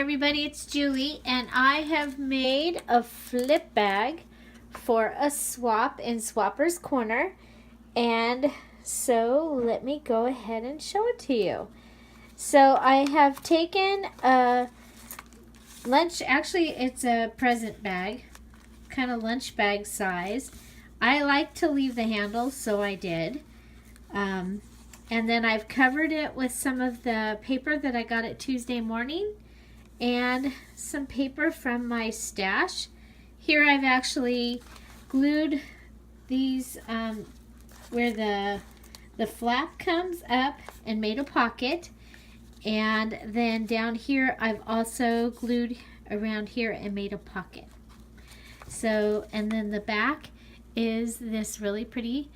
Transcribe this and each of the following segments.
everybody, it's Julie, and I have made a flip bag for a swap in Swapper's Corner. And so let me go ahead and show it to you. So I have taken a lunch, actually it's a present bag, kind of lunch bag size. I like to leave the handles, so I did. And then I've covered it with some of the paper that I got at Tuesday morning and some paper from my stash. Here I've actually glued these where the flap comes up and made a pocket. And then down here I've also glued around here and made a pocket. So, and then the back is this really pretty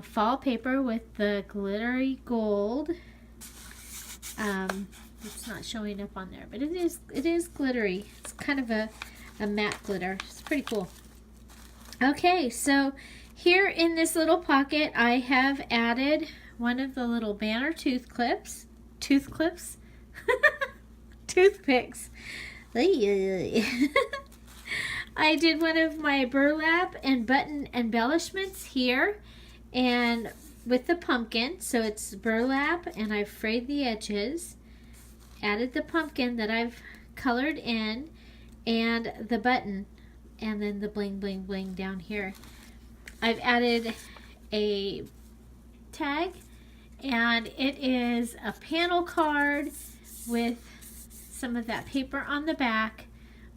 fall paper with the glittery gold. It's not showing up on there, but it is glittery. It's kind of a matte glitter. It's pretty cool. Okay, so here in this little pocket, I have added one of the little banner toothpicks. I did one of my burlap and button embellishments here, and with the pumpkin, so it's burlap, and I've frayed the edges, added the pumpkin that I've colored in, and the button, and then the bling bling bling down here. I've added a tag, and it is a panel card with some of that paper on the back,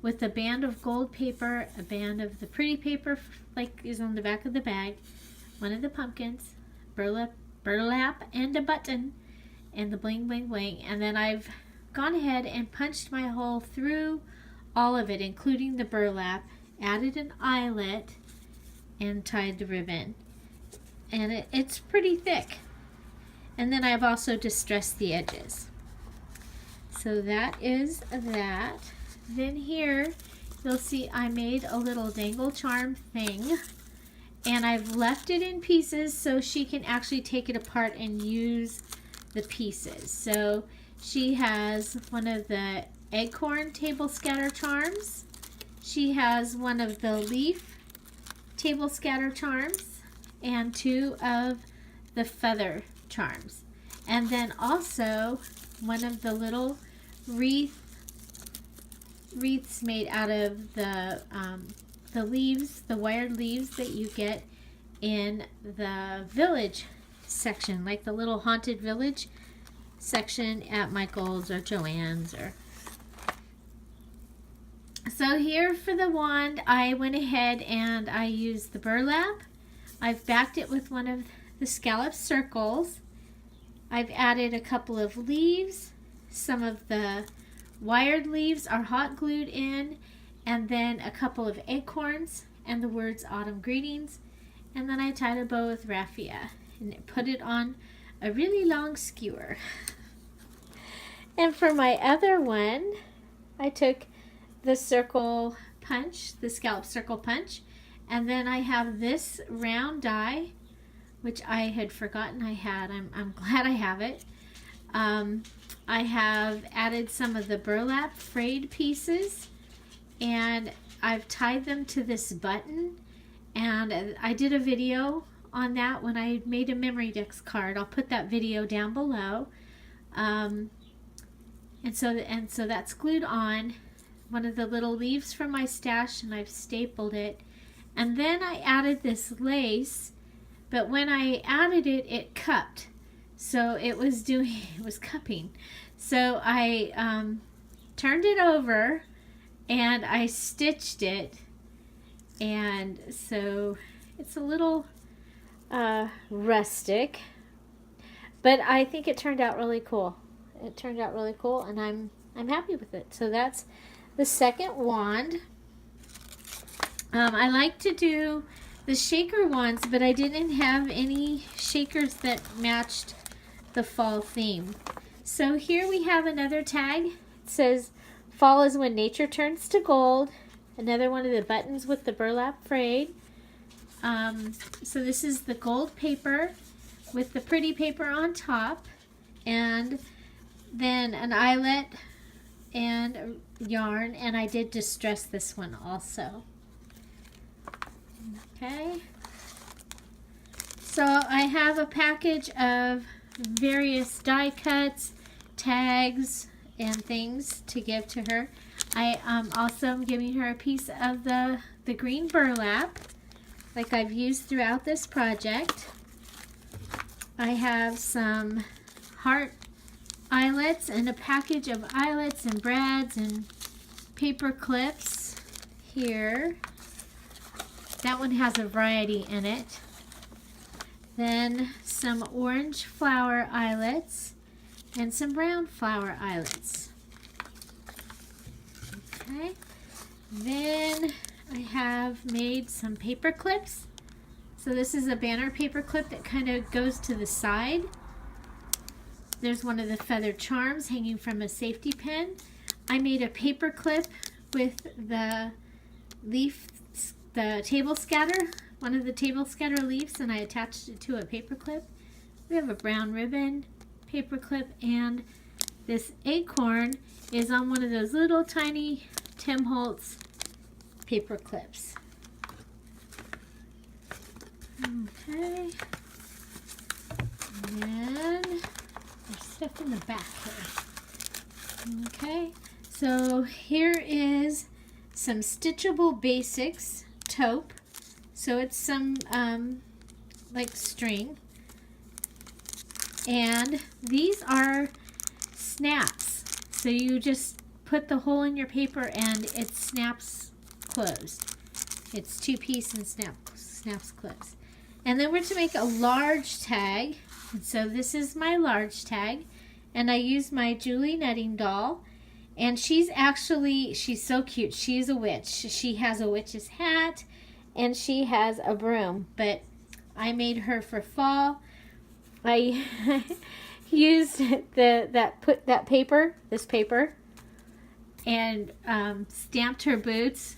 with a band of gold paper, a band of the pretty paper like is on the back of the bag, one of the pumpkins, burlap and a button, and the bling bling bling. And then I've gone ahead and punched my hole through all of it, including the burlap, added an eyelet, and tied the ribbon. And it's pretty thick. And then I've also distressed the edges. So that is that. Then here you'll see I made a little dangle charm thing, and I've left it in pieces so she can actually take it apart and use the pieces. So she has one of the acorn table scatter charms. She has one of the leaf table scatter charms and two of the feather charms. And then also one of the little wreaths made out of the leaves, the wired leaves that you get in the village section, like the little haunted village section at Michael's or Joann's. So here for the wand, I went ahead and I used the burlap. I've backed it with one of the scallop circles. I've added a couple of leaves. Some of the wired leaves are hot glued in, and then a couple of acorns and the words autumn greetings. And then I tied a bow with raffia and put it on a really long skewer. And for my other one, I took the circle punch, the scallop circle punch, and then I have this round die, which I had forgotten I had. I'm glad I have it. I have added some of the burlap frayed pieces, and I've tied them to this button, and I did a video on that when I made a memory decks card. I'll put that video down below. And so that's glued on. One of the little leaves from my stash, and I've stapled it. And then I added this lace, but when I added it, it cupped. So it was cupping. So I turned it over and I stitched it. And so it's a little rustic, but I think it turned out really cool. It turned out really cool, and I'm happy with it. So that's the second wand. I like to do the shaker wands, but I didn't have any shakers that matched the fall theme. So here we have another tag. It says, fall is when nature turns to gold. Another one of the buttons with the burlap frayed. So this is the gold paper with the pretty paper on top, and then an eyelet and yarn, and I did distress this one also. Okay. So I have a package of various die cuts, tags, and things to give to her. I also am giving her a piece of the green burlap, like I've used throughout this project. I have some heart eyelets and a package of eyelets and brads and paper clips here. That one has a variety in it. Then some orange flower eyelets and some brown flower eyelets. Okay. Then I have made some paper clips. So this is a banner paper clip that kind of goes to the side. There's one of the feathered charms hanging from a safety pin. I made a paper clip with the leaf, the table scatter, one of the table scatter leaves, and I attached it to a paper clip. We have a brown ribbon paper clip, and this acorn is on one of those little tiny Tim Holtz paper clips. Okay. And then there's stuff in the back here. Okay. So here is some Stitchable Basics taupe. So it's some like string. And these are snaps. So you just put the hole in your paper and it snaps closed. It's 2-piece and snaps closed. And then we're to make a large tag. And so this is my large tag. And I use my Julie knitting doll. And she's so cute. She's a witch. She has a witch's hat and she has a broom. But I made her for fall. I used this paper, and stamped her boots.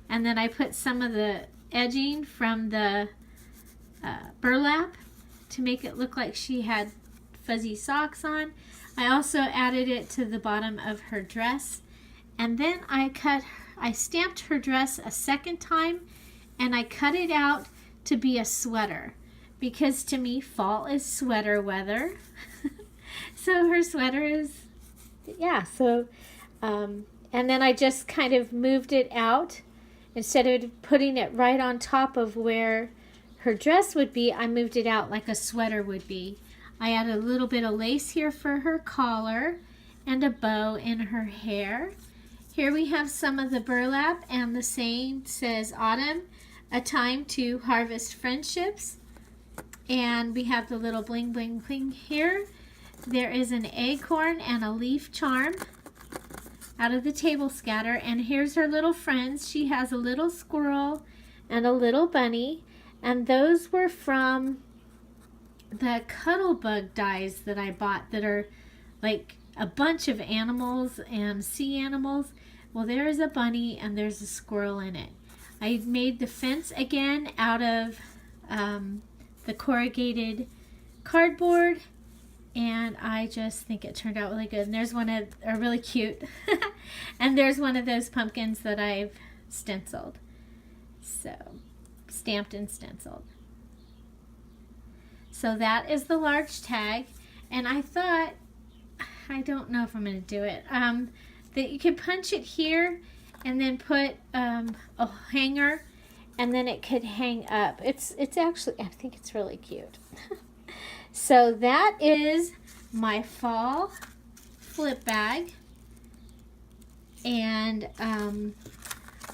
And then I put some of the edging from the burlap to make it look like she had fuzzy socks on. I also added it to the bottom of her dress. And then I stamped her dress a second time, and I cut it out to be a sweater. Because to me, fall is sweater weather. So her sweater is, yeah, so, and then I just kind of moved it out. Instead of putting it right on top of where her dress would be, I moved it out like a sweater would be. I added a little bit of lace here for her collar and a bow in her hair. Here we have some of the burlap, and the saying says, "Autumn, a time to harvest friendships." And we have the little bling bling bling here. There is an acorn and a leaf charm out of the table scatter. And here's her little friends. She has a little squirrel and a little bunny. And those were from the Cuddlebug dies that I bought that are like a bunch of animals and sea animals. Well, there's a bunny and there's a squirrel in it. I made the fence again out of the corrugated cardboard, and I just think it turned out really good. And there's one of, or really cute, and there's one of those pumpkins that I've stenciled. So, stamped and stenciled. So that is the large tag, and I thought, I don't know if I'm going to do it, that you could punch it here and then put a hanger, and then it could hang up. It's actually, I think it's really cute. So that is my fall flip bag, and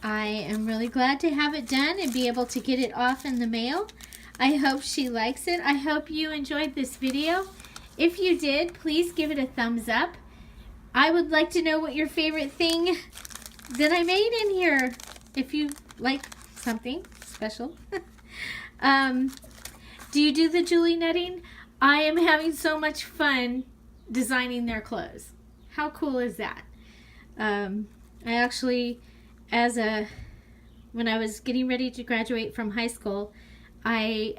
I am really glad to have it done and be able to get it off in the mail. I hope she likes it. I hope you enjoyed this video. If you did, please give it a thumbs up. I would like to know what your favorite thing that I made in here, if you like something special. Do you do the Julie knitting? I am having so much fun designing their clothes. How cool is that? I actually, when I was getting ready to graduate from high school, I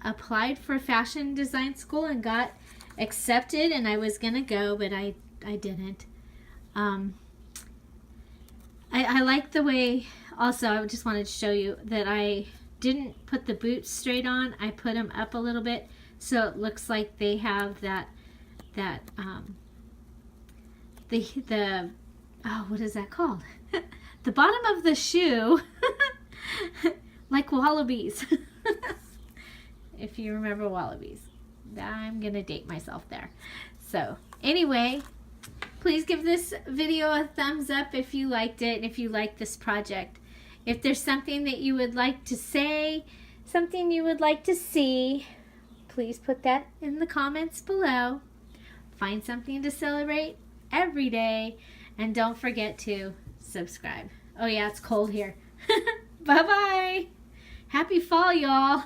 applied for fashion design school and got accepted, and I was gonna go, but I didn't. I like the way, also I just wanted to show you that I didn't put the boots straight on. I put them up a little bit so it looks like they have that oh, what is that called? The bottom of the shoe, like wallabies. If you remember wallabies. I'm gonna date myself there. So anyway, please give this video a thumbs up if you liked it and if you like this project. If there's something that you would like to say, something you would like to see, please put that in the comments below. Find something to celebrate every day, and don't forget to subscribe. Oh yeah, it's cold here. Bye-bye. Happy fall, y'all.